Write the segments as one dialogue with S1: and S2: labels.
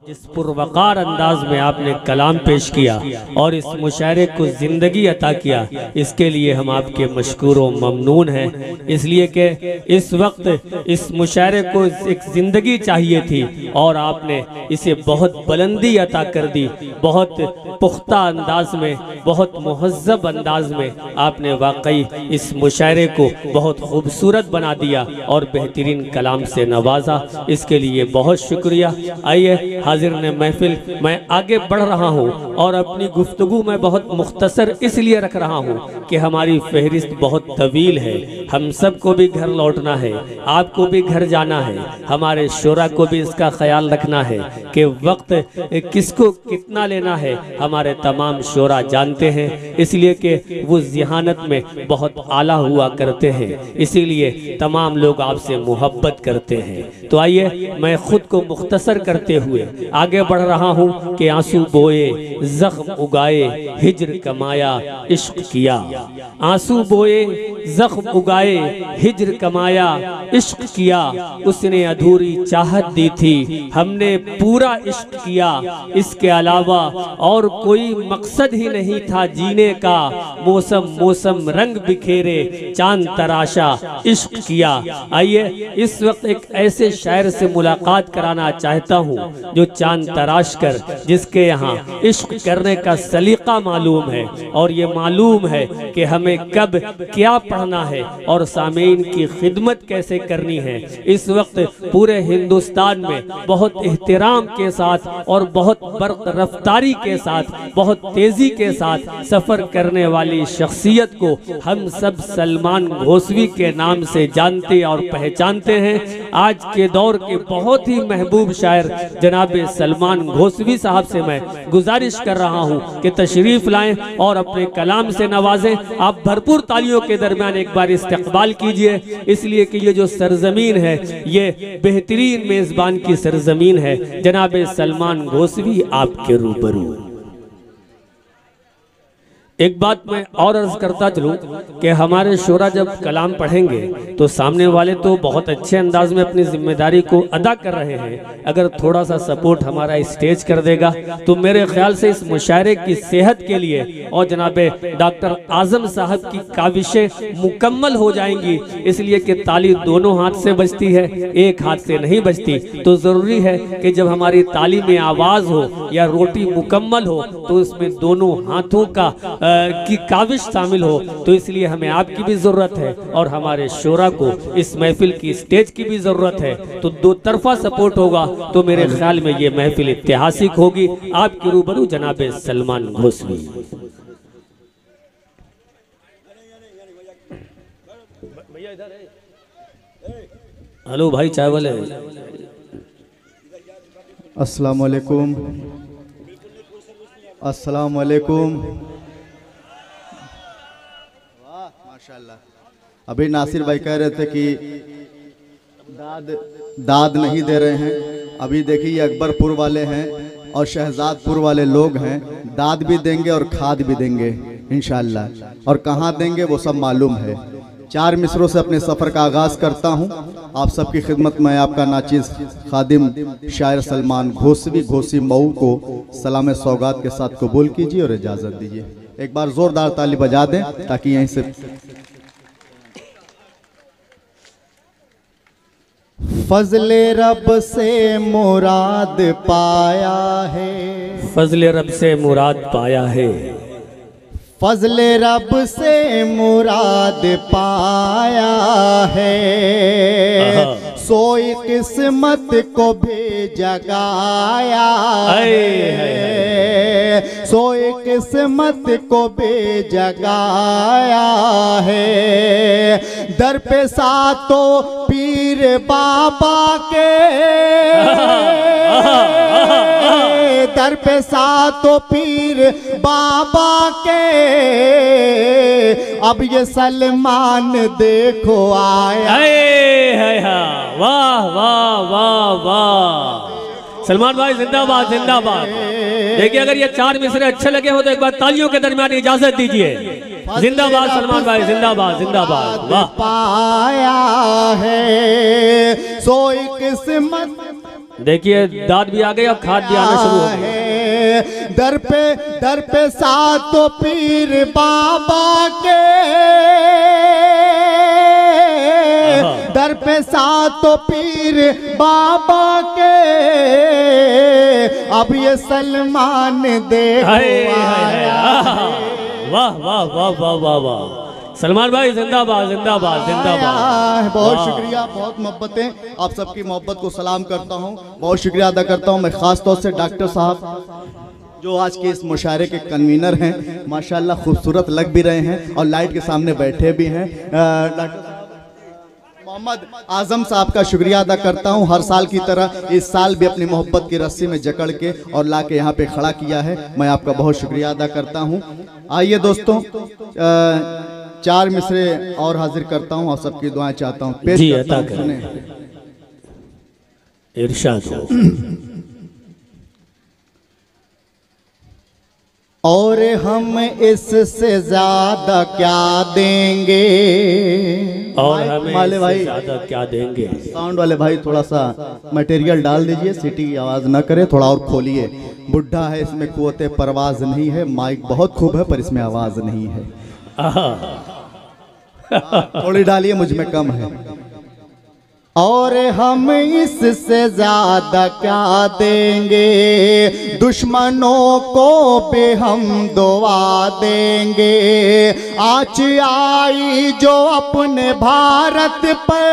S1: जिस पुरवकार अंदाज में आपने कलाम पेश किया और इस मुशायरे को ज़िंदगी अता किया, इसके लिए हम आपके मशकूर व ममनून हैं। इसलिए कि इस वक्त इस मुशायरे को एक ज़िंदगी चाहिए थी और आपने इसे बहुत बुलंदी अता कर दी। बहुत पुख्ता अंदाज में, बहुत मुहज़्ज़ब अंदाज में आपने वाकई इस मुशायरे को बहुत खूबसूरत बना दिया और बेहतरीन कलाम से नवाजा। इसके लिए बहुत शुक्रिया। आइए हाजिर ने महफिल, मैं आगे बढ़ रहा हूँ और अपनी गुफ्तगू में बहुत मुख्तसर इसलिए रख रहा हूँ कि हमारी फहरिस्त बहुत तवील है। हम सब को भी घर लौटना है, आपको भी घर जाना है, हमारे शोरा को भी इसका ख्याल रखना है कि वक्त किसको कितना लेना है हमारे तमाम शोरा जानते हैं। इसलिए कि वो ज़िहानत में बहुत आला हुआ करते हैं, इसीलिए तमाम लोग आपसे मोहब्बत करते हैं। तो आइए मैं खुद को मुख्तसर करते हुए आगे बढ़ रहा हूँ कि आंसू बोए जख्म उगाए हिज्र कमाया इश्क किया। आंसू बोए जख्म उगाए हिज्र कमाया इश्क किया। उसने अधूरी चाहत दी थी, हमने पूरा इश्क किया। इसके अलावा और कोई मकसद ही नहीं था जीने का। मौसम मौसम रंग बिखेरे चांद तराशा इश्क किया। आइए इस वक्त एक ऐसे शायर से मुलाकात कराना चाहता हूँ जो चांद तराश कर, जिसके यहाँ इश्क करने का सलीका मालूम है और ये मालूम है कि हमें कब क्या पढ़ना है और सामीन की खिदमत कैसे करनी है। इस वक्त पूरे हिंदुस्तान में बहुत एहतराम के साथ और बहुत बर्क रफ्तारी के साथ, बहुत तेजी के साथ सफर करने वाली शख्सियत को हम सब सलमान घोसवी के नाम से जानते और पहचानते हैं। आज के दौर के बहुत ही महबूब शायर जनाब सलमान घोसवी साहब से मैं गुजारिश कर रहा हूं कि तशरीफ लाएं और अपने कलाम से नवाजें। आप भरपूर तालियों के दरमियान एक बार इस्तकबाल कीजिए, इसलिए कि ये जो सरजमीन है ये बेहतरीन मेजबान की सरजमीन है। जनाब सलमान घोसवी आपके रूबरू। एक बात मैं और अर्ज करता चलूं कि हमारे शोरा जब कलाम पढ़ेंगे तो सामने वाले तो बहुत अच्छे अंदाज में अपनी जिम्मेदारी को अदा कर रहे हैं, अगर थोड़ा सा सपोर्ट हमारा स्टेज कर देगा तो मेरे ख्याल से इस मुशायरे की सेहत के लिए और जनाब डॉक्टर आजम साहब की काविशें मुकम्मल हो जाएंगी। इसलिए कि ताली दोनों हाथ से बजती है, एक हाथ से नहीं बजती। तो ज़रूरी है कि जब हमारी ताली में आवाज़ हो या रोटी मुकम्मल हो तो उसमें दोनों हाथों का की काविश शामिल हो। तो इसलिए हमें आपकी भी जरूरत है और हमारे शोरा को इस महफिल की स्टेज की भी जरूरत है। तो दो तरफा सपोर्ट होगा तो मेरे ख्याल में ये महफिल ऐतिहासिक होगी। आपके रूबरू जनाब सलमान घोसवी। हेलो भाई चाय वाले।
S2: अस्सलाम वालेकुम, अस्सलाम वालेकुम। अभी नासिर भाई कह रहे थे कि दाद नहीं दे रहे हैं। अभी देखिए अकबरपुर वाले हैं और शहजादपुर वाले लोग हैं, दाद भी देंगे और खाद भी देंगे इंशाअल्लाह। और कहाँ देंगे वो सब मालूम है। 4 मिसरों से अपने सफ़र का आगाज़ करता हूँ। आप सबकी खिदमत में आपका नाचिज़ खादिम शायर सलमान घोसवी घोसी मऊ को सलाम सौगात के साथ कबूल कीजिए और इजाज़त दीजिए। एक बार ज़ोरदार ताली बजा दें ताकि यहीं से फजले रब से मुराद पाया है,
S1: फजले रब से मुराद पाया है,
S2: फजले रब से मुराद पाया है। सोई किस्मत को भी जगाया है, सोई किस्मत को भी जगाया है। दर पे सातों पीर बाबा के, दर पे सातों पीर बाबा के, अब ये सलमान देखो आया।
S1: वाह वाह वाह वाह। सलमान भाई जिंदाबाद जिंदाबाद। देखिए अगर ये 4 मिसरे अच्छे लगे हो तो एक बार तालियों के दरमियान इजाजत दीजिए। जिंदाबाद सलमान भाई जिंदाबाद जिंदाबाद। वाह।
S2: पाया है सोई किस्मत
S1: देखिए दाद भी आ गई और खाद भी आना शुरू हो गई।
S2: दर पे सातों पीर बाबा के, दर पे सातों पीर बाबा के, अब ये सलमान दे आया।
S1: वाह वाह वाह वाह वाह वाह, सलमान भाई जिंदाबाद जिंदाबाद जिंदाबाद।
S2: बहुत शुक्रिया, बहुत मोहब्बतें, आप सबकी मोहब्बत को सलाम करता हूँ, बहुत शुक्रिया अदा करता हूँ। मैं खास तौर से डॉक्टर साहब जो आज के इस मुशायरे के कन्वीनर हैं, माशाल्लाह खूबसूरत लग भी रहे हैं और लाइट के सामने बैठे भी हैं। डॉक्टर मोहम्मद आजम साहब का शुक्रिया अदा करता हूं, हर साल की तरह इस साल भी अपनी मोहब्बत की रस्सी में जकड़ के और ला के यहाँ पे खड़ा किया है, मैं आपका बहुत शुक्रिया अदा करता हूं। आइए दोस्तों, 4 मिसरे और हाजिर करता हूं और सबकी दुआएं चाहता हूं, पेश करता हूं, सुने।
S1: इरशाद हो।
S2: और हम इससे ज्यादा क्या देंगे,
S1: और हमें
S2: वाले भाई
S1: ज्यादा क्या देंगे।
S2: साउंड वाले भाई थोड़ा सा मटेरियल डाल दीजिए, सीटी की आवाज ना करे, थोड़ा और खोलिए। बुढ़ा है इसमें कुव्वते परवाज नहीं है, माइक बहुत खूब है पर इसमें आवाज नहीं है। थोड़ी डालिए, मुझ में कम है। और हम इससे ज्यादा क्या देंगे, दुश्मनों को भी हम दुआ देंगे। आँच आई जो अपने भारत पे,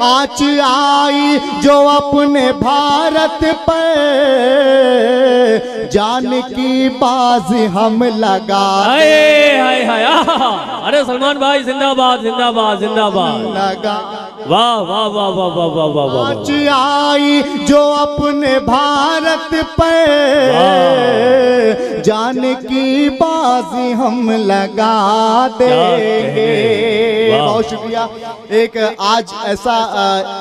S2: आँच आई जो अपने भारत पे, जान की बाजी हम लगा।
S1: अरे सलमान भाई जिंदाबाद जिंदाबाद जिंदाबाद।
S2: लगा
S1: वाह वाह वाह वाह वाह वाह वाह वाह।
S2: आँच आई जो अपने भारत पे, जान की बाजी हम लगा देंगे। बहुत शुक्रिया। एक आज ऐसा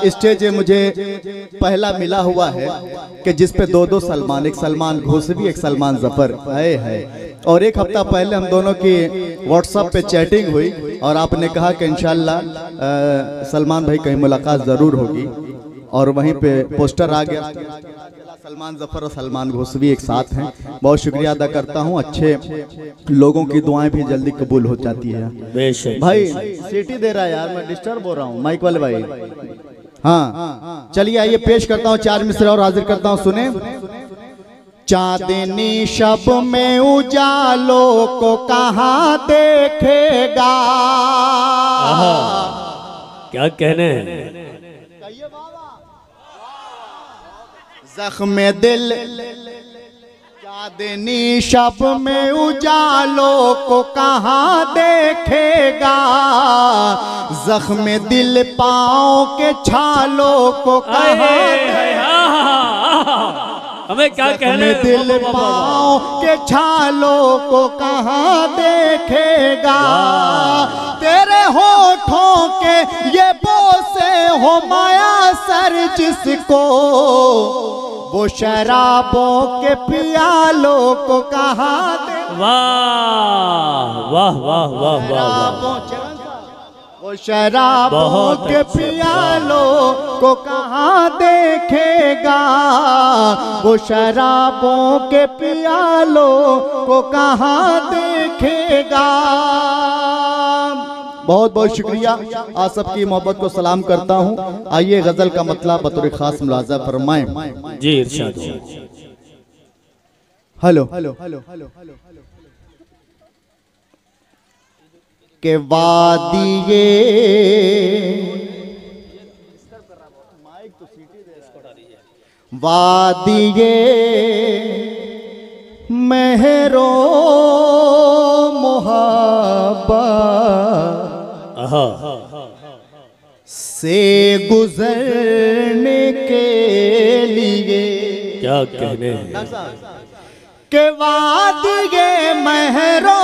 S2: स्टेज मुझे पहला मिला हुआ है कि जिस पे 2-2 सलमान, एक सलमान घोसवी एक सलमान जफर है। और एक हफ्ता पहले हम दोनों की व्हाट्सएप पे चैटिंग हुई और आपने कहा कि इंशाल्लाह सलमान भाई कहीं मुलाकात ज़रूर होगी, और वहीं पे पोस्टर आ गया, सलमान जफर और सलमान घोसवी एक साथ हैं। बहुत शुक्रिया अदा करता हूं, अच्छे लोगों की दुआएं भी जल्दी कबूल हो जाती है। भाई सीटी दे रहा है यार, मैं डिस्टर्ब हो रहा हूँ माइक वाले भाई। हाँ चलिए आइए पेश करता हूँ, 4 मिसरे और हाजिर करता हूँ, सुने। चांदनी शब में उजालों को कहाँ देखेगा,
S1: क्या कहने हैं।
S2: जख्म दिल, चांदनी शब में उजालों को कहाँ देखेगा, जख्म दिल पाँव के छालों को
S1: हमें क्या कहने,
S2: दिल पाँव के छालों को कहाँ देखेगा। तेरे होठों के ये बोसे हो माया सर जिसको, वो शराबों के पियालों को कहाँ दे।
S1: वाह वाह वाह वाह वाह।
S2: वो शराबों के पियालों को कहाँ देखेगा, वो शराबों के पियालों को कहाँ देखेगा। बहुत बहुत शुक्रिया, आप सबकी मोहब्बत को सलाम करता हूँ। आइए गजल का मतलब बतौर खास मुलाजा फरमाएं।
S1: जी इरशाद।
S2: हेलो हेलो हेलो हेलो के वादिये वादिये महरो मोहब्बत से गुजरने के लिए,
S1: क्या कहने हैं।
S2: के वादिये महरो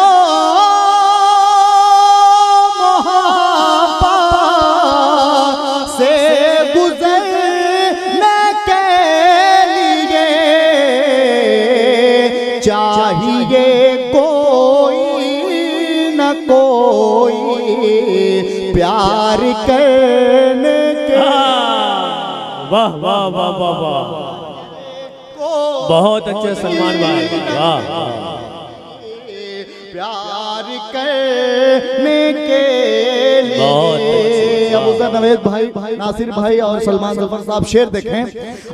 S2: से गुजरने के लिए चाहिए कोई न कोई प्यार करने के।
S1: वाह वाह वाह वाह, बहुत अच्छे सलमान भाई, वाह।
S2: प्यार करने के लिए
S1: बहुत अच्छे,
S2: अबू ज़र नवेद भाई, नासिर भाई और सलमान ज़फर साहब शेर देखें।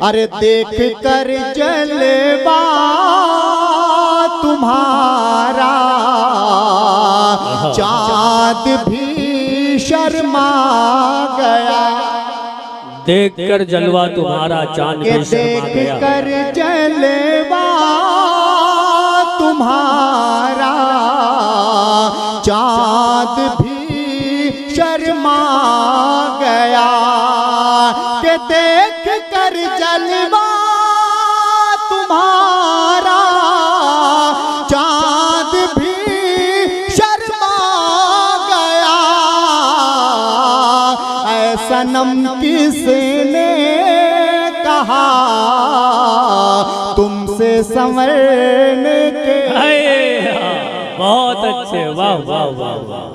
S2: अरे देख कर जलवा तुम्हारा चाँद भी शर्मा गया,
S1: देख कर जलवा तुम्हारा चांद भी शर्मा गया,
S2: देख कर जलवा तुम्हारा चाँद भी शर्मा गया, कि देख कर जलवा तुम्हारा चाँद भी शर्मा गया। ऐ सनम किसने कहा तुमसे संवरने के,
S1: बहुत अच्छे, वाह वाह वाह वाह,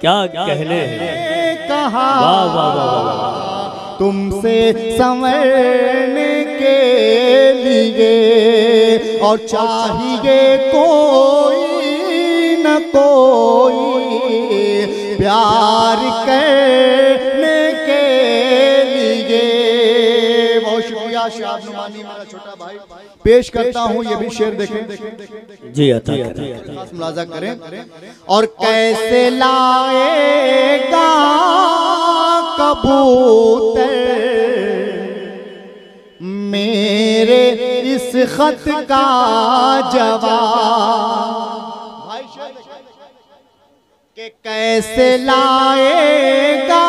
S1: क्या कहने हैं,
S2: कहा
S1: वाह वाह वाह वाह,
S2: तुमसे संवरने के लिए, और चाहिए कोई न कोई प्यार करने के लिए। बहुत शुक्रिया शाह नुमानी मेरा छोटा भाई, पेश करता हूँ ये भी शेर देखें
S1: जी, अता
S2: मुलाजा करें। और कैसे लाएगा कबूतर मेरे इस खत का जवाब, कि कैसे लाएगा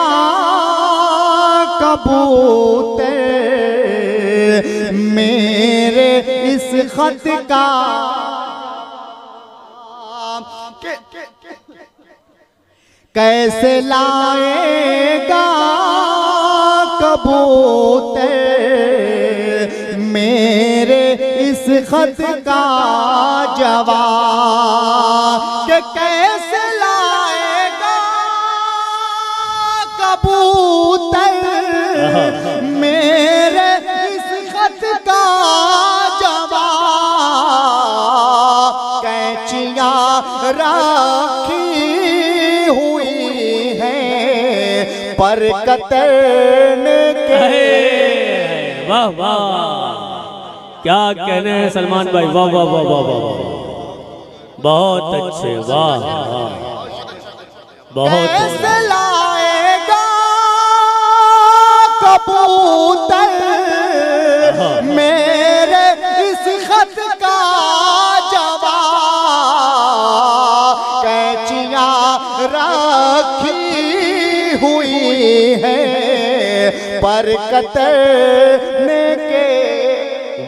S2: कबूतर मेरे इस खत का, कैसे लाएगा कबूतर मेरे इस खत का जवाब, कि कैसे लाएगा कबूतर मेरे इस खत का जवाब, कैंचियां रखी हुई हैं पर कतरने के,
S1: वाह वाह, क्या कहने हैं सलमान भाई, वाह वाह वाह वाह वाह, बहुत अच्छे, वाह वाह, बहुत।
S2: कैसे लाएगा कबूतर मेरे इस खत का जवाब, कैंचियां रखी हुई है पर कतरने के,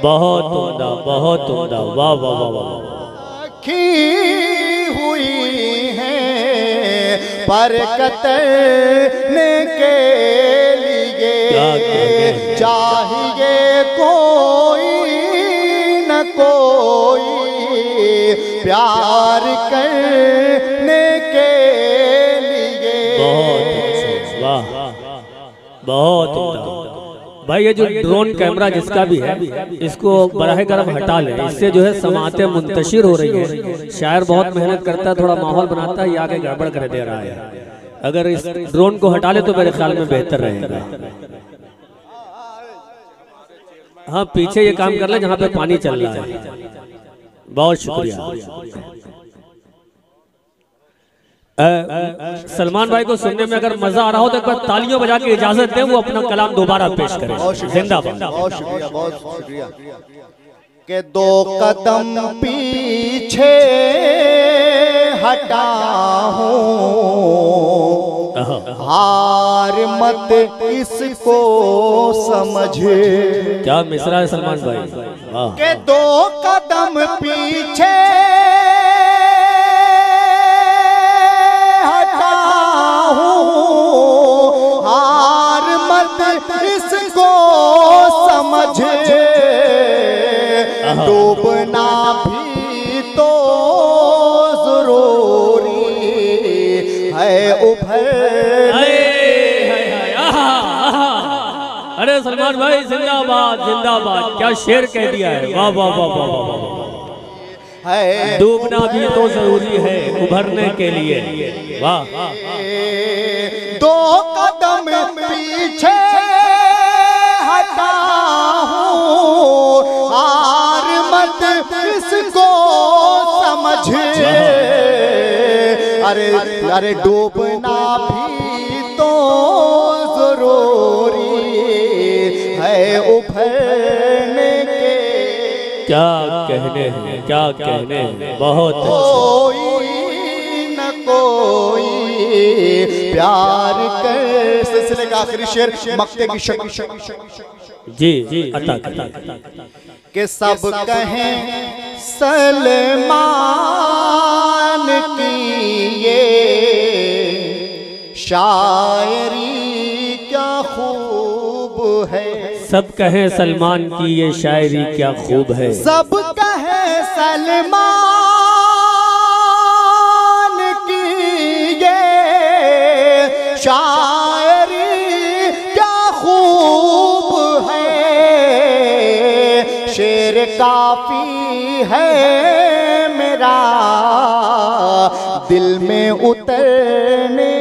S1: बहुत उम्दा, बहुत उम्दा, वाह वाह वाह वाह,
S2: रखी हुई है पर कतरने के लिए, चाहिए कोई न कोई प्यार करने के लिए।
S1: बहुत अच्छे, वाह, बहुत उम्दा। भाई ये जो ड्रोन कैमरा जिसका भी है इसको बराह करम हटा लें, इससे जो है समातें मुंतशिर हो रही है। शायर बहुत मेहनत करता है, थोड़ा माहौल बनाता है, ये आगे गड़बड़ कर दे रहा है। अगर इस ड्रोन को हटा ले तो मेरे ख्याल में बेहतर रहेगा। हाँ, पीछे ये काम कर ले जहाँ पे पानी चल रहा है। बहुत शुक्रिया। सलमान भाई को सुनने में अगर मजा आ रहा हो तो एक बार तालियों बजा के इजाजत दें, वो अपना कलाम दोबारा पेश करें। जिंदाबाद।
S2: बहुत शुक्रिया, बहुत शुक्रिया। के दो कदम पीछे हटा हूँ, हार मत इसको समझे।
S1: क्या मिसरा है सलमान भाई,
S2: के दो कदम पीछे हटा हूँ, हार मत इसको समझे। डूबना भी तो जरूरी है, उभर।
S1: अरे अरे सलमान भाई जिंदाबाद जिंदाबाद, क्या शेर कह दिया है, वाह वाह वाह वाह वाह वाह। डूबना भी तो जरूरी है उभरने के लिए, वाह।
S2: 2 कदम पीछे हटा हूँ, हार मत इसको समझे। अरे डूबना भी तो जरूरी है उभरने के।
S1: क्या कहने हैं, क्या कहने हैं, बहुत
S2: कोई न कोई प्यार कर। सिलसिले का आखिरी शेर मक्ते की शक्ल
S1: जी जी अता
S2: के सब कहें सलमान की ये शायरी क्या खूब है।
S1: सब कहें सलमान की ये शायरी क्या खूब है।
S2: सब कहें सलमान की ये शायरी क्या खूब है। शेर काफी है मेरा दिल में उतरने।